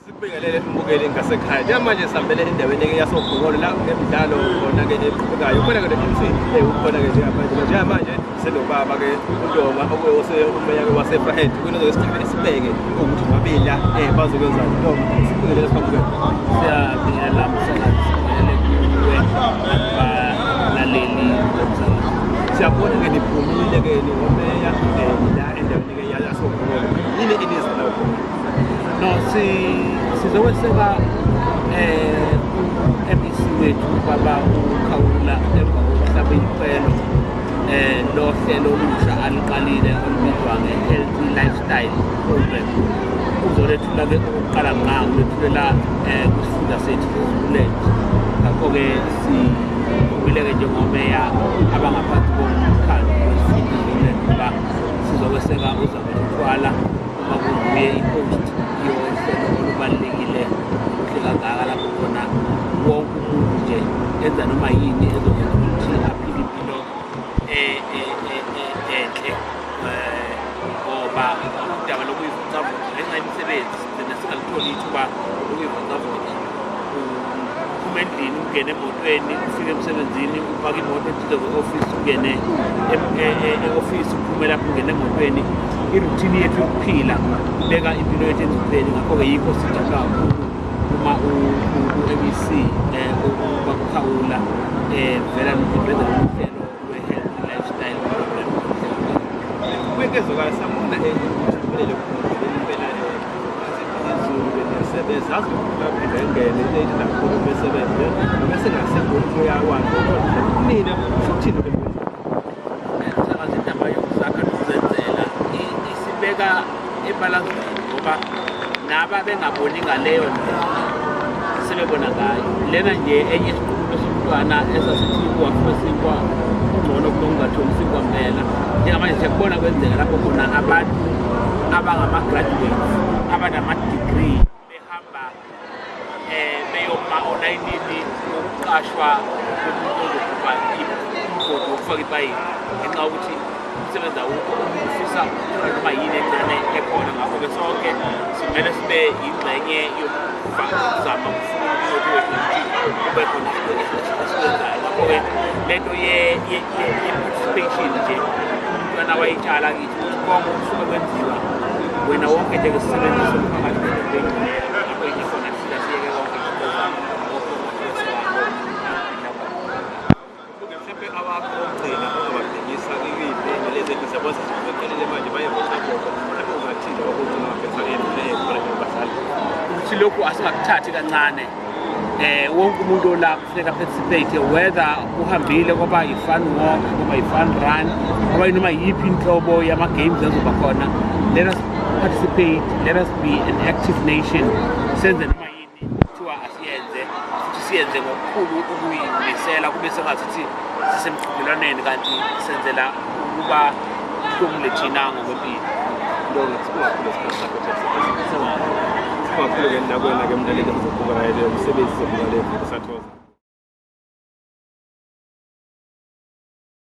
Sibingelele umbukeli ngasekhaya njengamanje sihambele endaweni yasogqokolo la ngemidlalo khona-ke eqhubekayo ubona-ke le ukhona-ke njengamanje senobaba-ke uNdoma oseumeyake wase-Vryheid kunoze isikhathi esibeke ukuthi ngabila bazokwenzani Ndoma sibingelele sikwamukele. Siyabingelela msakazi kuwe nabalaleli bomsakazi. Siyabona-ke niphumile-ke ningomeya la endaweni-ke yasogqokolo yini eniza lapho? No, sizokweseka MEC wethu baba uKhawula emva kokuhlaba icelo lohlelo olusha aliqalile olubizwa nge-Healthy Lifestyle Program. Uzolethula-ke okokuqala ngqa ulethulela kusifunda sethu Zululand. Ngakho-ke sivumile-ke njengomeya abangaphansi komkhandlu wesifunda Zululand ukuba sizokweseka uZabethwaala uma kunguye i-host yohlelo olubalulekile oluhle kangaka lapho khona wonke umuntu nje enza noma yini ezokwenza ukuthi aphile impilo enhle ngoba udaba lokuyivocavoca ngenxa yemisebenzi thina singalitholi ithuba lokuyivocavoca. Uphuma endlini ungene emotweni ufike emsebenzini ufake imoto ethize kwe-ofisi ungene e-ofisi uphume lapho ungene emotweni. Iruthini yethu yokuphila ibeka impilo yethu engcupheni. Ngakho-ke yikho sijabula kakhulu uma u-MEC uKhawula vela nokuveza uhlelo lwe-Healthy Lifestyle Program. Kuyezwakala samona kumelele impela izulu beniyasebenza azi ukuthi engene late kakhulu besebenze bese ngasekho into yakwazi nina futhini ke msakazi indaba yokusakha nokuzenzela isibeka ebalansini ngoba naba bengaboni ngaleyo ndlela sebebona ngayo lena nje enye isiqubulo somntwana esasithi wafesikwa ungcono kulongatholi sikwamela. Njengamanje siyakubona kwenzeka lapho khona abantu abangama-graduates abanama-degree behamba beyoma onayinini wokuqashwa komuntu ozokhupha umgodi wokufaka ipayini ngenxa yokuthi umsebenzi awukho ufisa noma yini encane ekhona. Ngakho-ke sonke simele sibe yingxenye yokuzama ukufuna ukuthi kube khona esiwenzayo. Ngakho-ke lento ye-participation nje umntwana wayitshala kithi ukuthi konke kusuke kwenziwa wena wonke nje ngesisebenzisa umphakathi ngakho ikhona siyeke konke mhlawumbe abagcina ongababhekisa kuyiphi lezi ngisabona sibekelele manje bayevocavoca mhlawumbe ungathini bakugcina ngaphetha ebadlali ukuthi lokhu asingakuthathi kancane. Wonke umuntu ola kufuneka participate whether uhambile kwaba i-fun walk kwaba i-fun run kwaba noma yiphi inhlobo yama-games ezoba khona. Let us participate, let us be an active nation. Senze noma yini kuthiwa asiyenze futhi siyenze ngokukhulu ukuyimisela kube sengazuthi sisemqhudelaneni kanti senzela ukuba kuhlomule thina ngokwempilo. Singakhulu-ke nakwena-ke mlaleli mzobukayele umsebenzi zobukale sathoza.